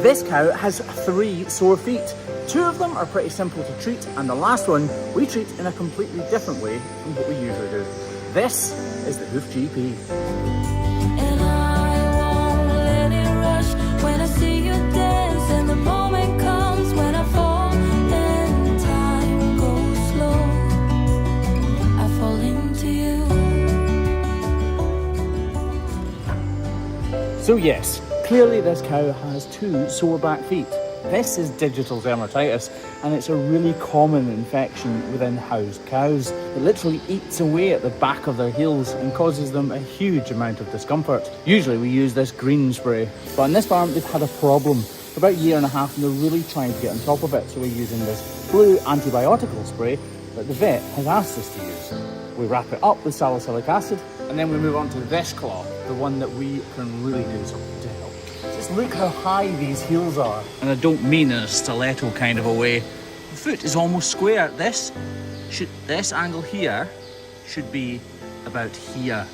This cow has 3 sore feet. 2 of them are pretty simple to treat, and the last one we treat in a completely different way from what we usually do. This is the Hoof GP. And I won't let it rush when I see you dance, and the moment comes when I fall and time goes slow. I fall into you. So yes, clearly this cow has 2 sore back feet. This is digital dermatitis, and it's a really common infection within housed cows. It literally eats away at the back of their heels and causes them a huge amount of discomfort. Usually we use this green spray, but on this farm they've had a problem for about a year and a half, and they're really trying to get on top of it, so we're using this blue antibiotical spray that the vet has asked us to use. We wrap it up with salicylic acid, and then we move on to this claw, the one that we can really do something to help. Just look how high these heels are. And I don't mean in a stiletto kind of a way. The foot is almost square. This angle here should be about here.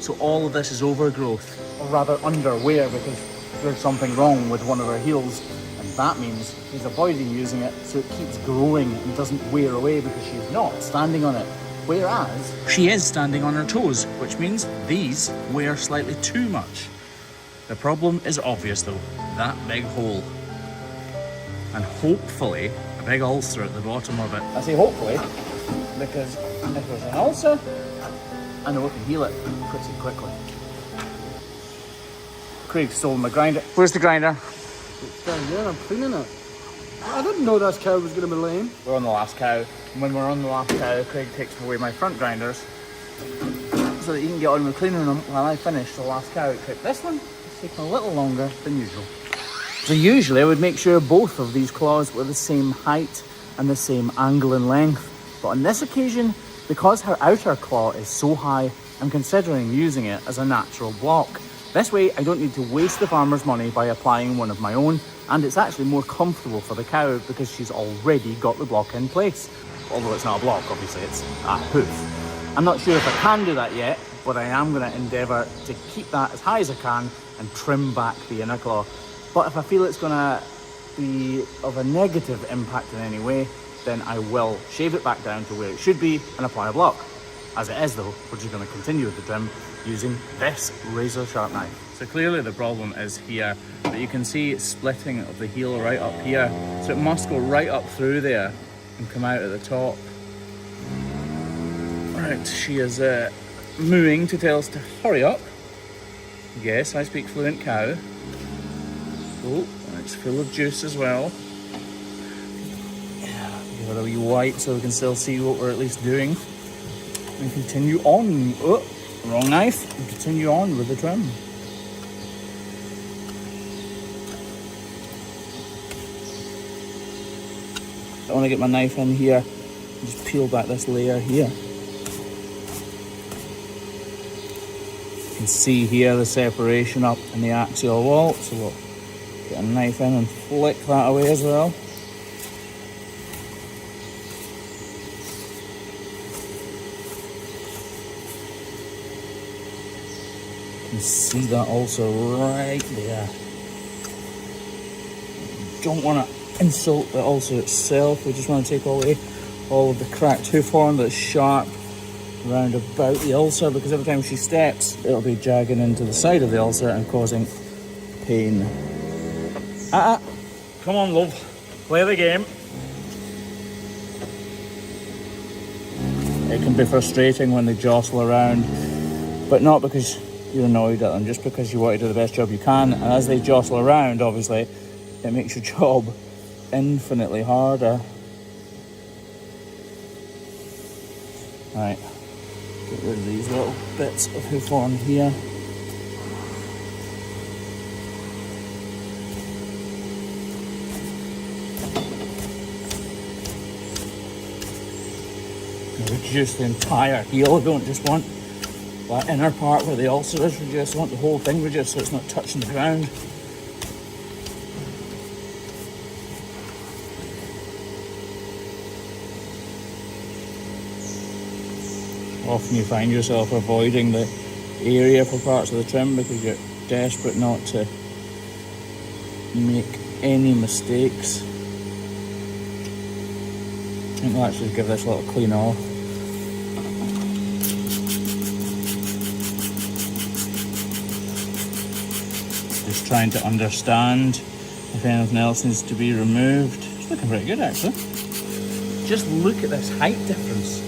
So all of this is overgrowth, or rather underwear, because there's something wrong with one of her heels, and that means she's avoiding using it, so it keeps growing and doesn't wear away because she's not standing on it. Whereas she is standing on her toes, which means these wear slightly too much. The problem is obvious though, that big hole. And hopefully a big ulcer at the bottom of it. I say hopefully, because if there's an ulcer, I know we can heal it pretty quickly. Craig's stolen my grinder. Where's the grinder? It's down there, I'm cleaning it. I didn't know this cow was going to be lame. We're on the last cow. And when we're on the last cow, Craig takes away my front grinders so that he can get on with cleaning them while I finish the last cow. Except this one is taking a little longer than usual. So usually I would make sure both of these claws were the same height and the same angle and length. But on this occasion, because her outer claw is so high, I'm considering using it as a natural block. This way I don't need to waste the farmer's money by applying one of my own, and it's actually more comfortable for the cow because she's already got the block in place. Although it's not a block, obviously, it's a hoof. I'm not sure if I can do that yet, but I am going to endeavour to keep that as high as I can and trim back the inner claw. But if I feel it's going to be of a negative impact in any way, then I will shave it back down to where it should be and apply a block. As it is though, we're just going to continue with the trim using this razor sharp knife. So clearly the problem is here, but you can see it's splitting of the heel right up here. So it must go right up through there and come out at the top. Right, she is mooing to tell us to hurry up. Yes, I speak fluent cow. Oh, it's full of juice as well. Give it a wee wipe so we can still see what we're at least doing. And continue on. Oh, wrong knife. And continue on with the trim. I want to get my knife in here and just peel back this layer here. You can see here the separation up in the axial wall, so we'll get a knife in and flick that away as well. You can see that also right there. Don't want to insult the ulcer itself, we just want to take away all of the cracked hoof horn that's sharp round about the ulcer, because every time she steps it'll be jagging into the side of the ulcer and causing pain. Come on love, play the game. It can be frustrating when they jostle around, but not because you're annoyed at them, just because you want to do the best job you can, and as they jostle around obviously it makes your job infinitely harder. Right, get rid of these little bits of hoof horn here. Reduce the entire heel. I don't just want that inner part where the ulcer is reduced, I want the whole thing reduced so it's not touching the ground. Often you find yourself avoiding the area for parts of the trim because you're desperate not to make any mistakes. I think we'll actually give this a little clean off. Just trying to understand if anything else needs to be removed. It's looking pretty good actually. Just look at this height difference.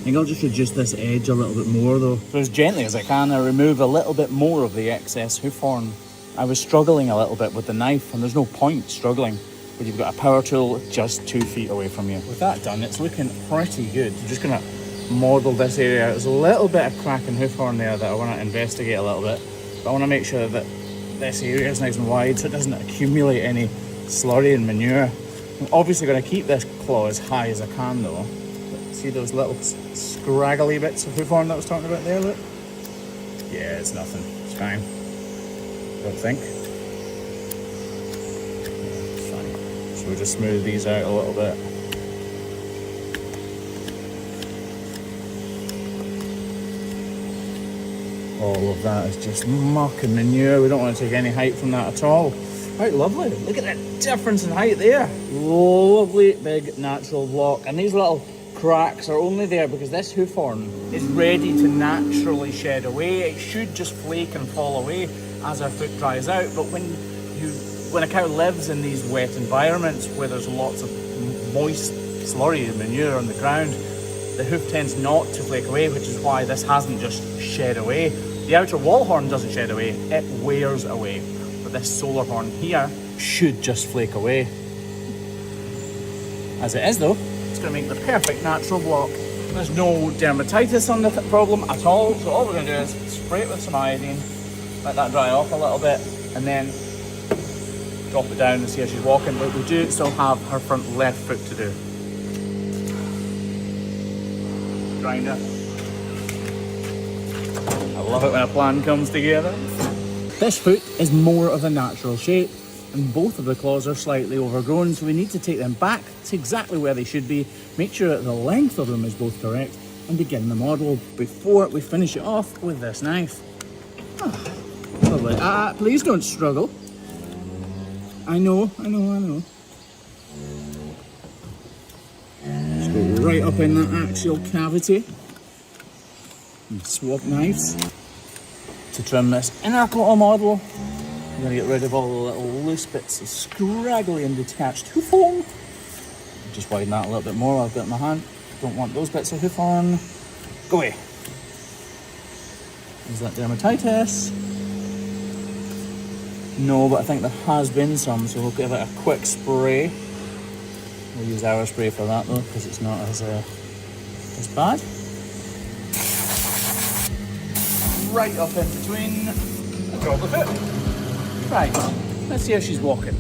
I think I'll just reduce this edge a little bit more though. So as gently as I can, I remove a little bit more of the excess hoof horn. I was struggling a little bit with the knife, and there's no point struggling when you've got a power tool just 2 feet away from you. With that done, it's looking pretty good. I'm just gonna model this area. There's a little bit of crack in hoof horn there that I wanna investigate a little bit. But I wanna make sure that this area is nice and wide so it doesn't accumulate any slurry and manure. I'm obviously gonna keep this claw as high as I can though. But see those little scraggly bits of hoof horn that I was talking about there, look? Yeah, it's nothing, it's fine. Don't think. It's fine. So we'll just smooth these out a little bit. All of that is just muck and manure. We don't want to take any height from that at all. Right, lovely. Look at that difference in height there. Lovely big natural block. And these little cracks are only there because this hoof horn is ready to naturally shed away. It should just flake and fall away as our foot dries out. But when a cow lives in these wet environments where there's lots of moist slurry and manure on the ground, the hoof tends not to flake away, which is why this hasn't just shed away. The outer wall horn doesn't shed away, it wears away. But this solar horn here should just flake away. As it is though, it's going to make the perfect natural block. There's no dermatitis on the problem at all, so all we're going to do is spray it with some iodine, let that dry off a little bit, and then drop it down and see how she's walking. But we do still have her front left foot to do. Grinder. I love it when a plan comes together. This foot is more of a natural shape, and both of the claws are slightly overgrown, so we need to take them back to exactly where they should be, make sure that the length of them is both correct, and begin the model before we finish it off with this knife. Oh, lovely. Please don't struggle. I know. Just go right up in that axial cavity and swap knives. To trim this inner claw model, I'm going to get rid of all the little loose bits of scraggly and detached hoof horn. Just widen that a little bit more. I've got it in my hand. Don't want those bits of hoof horn. Go away. Is that dermatitis? No, but I think there has been some, so we'll give it a quick spray. We'll use our spray for that though, because it's not as bad. Right up in between the top of it. Right, let's see how she's walking.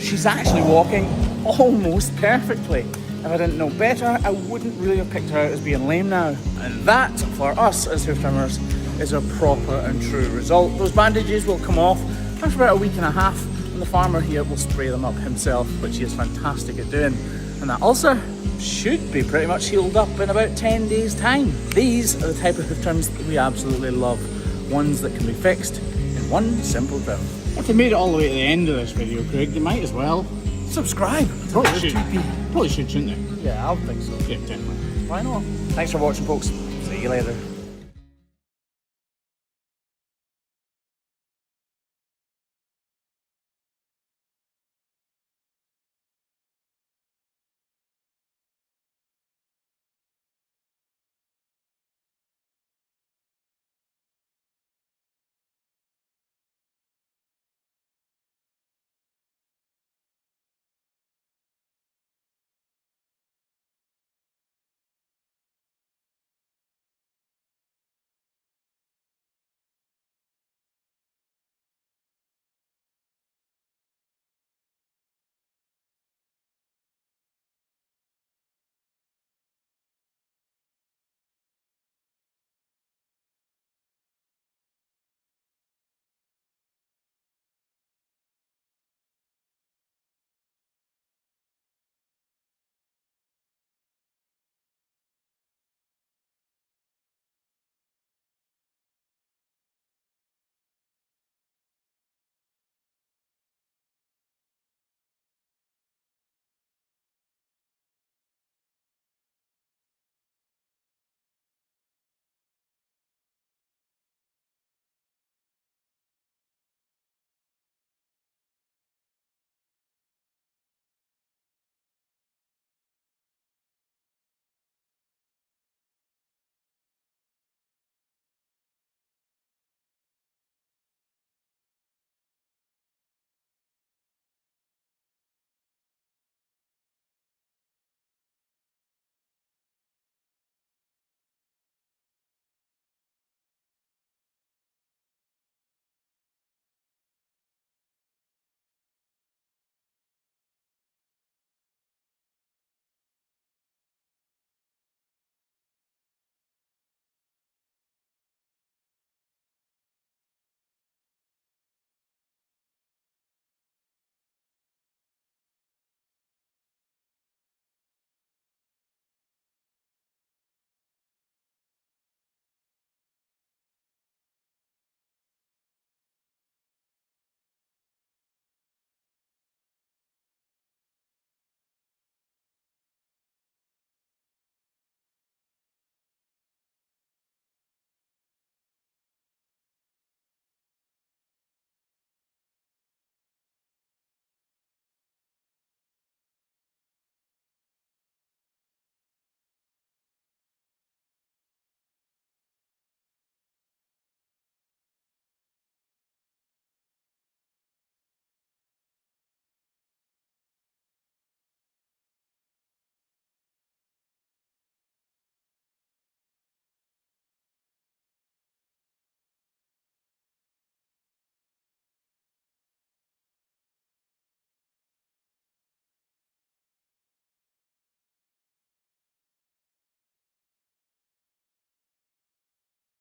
She's actually walking almost perfectly. If I didn't know better, I wouldn't really have picked her out as being lame now. And that, for us as hoof trimmers, is a proper and true result. Those bandages will come off after about a week and a half, and the farmer here will spray them up himself, which he is fantastic at doing. And that ulcer should be pretty much healed up in about 10 days' time. These are the type of hoof trims that we absolutely love. Ones that can be fixed in one simple trim. If they made it all the way to the end of this video, Craig, they might as well subscribe. Probably should, shouldn't they? Yeah, I would think so. Yeah, definitely. Why not? Thanks for watching, folks. See you later.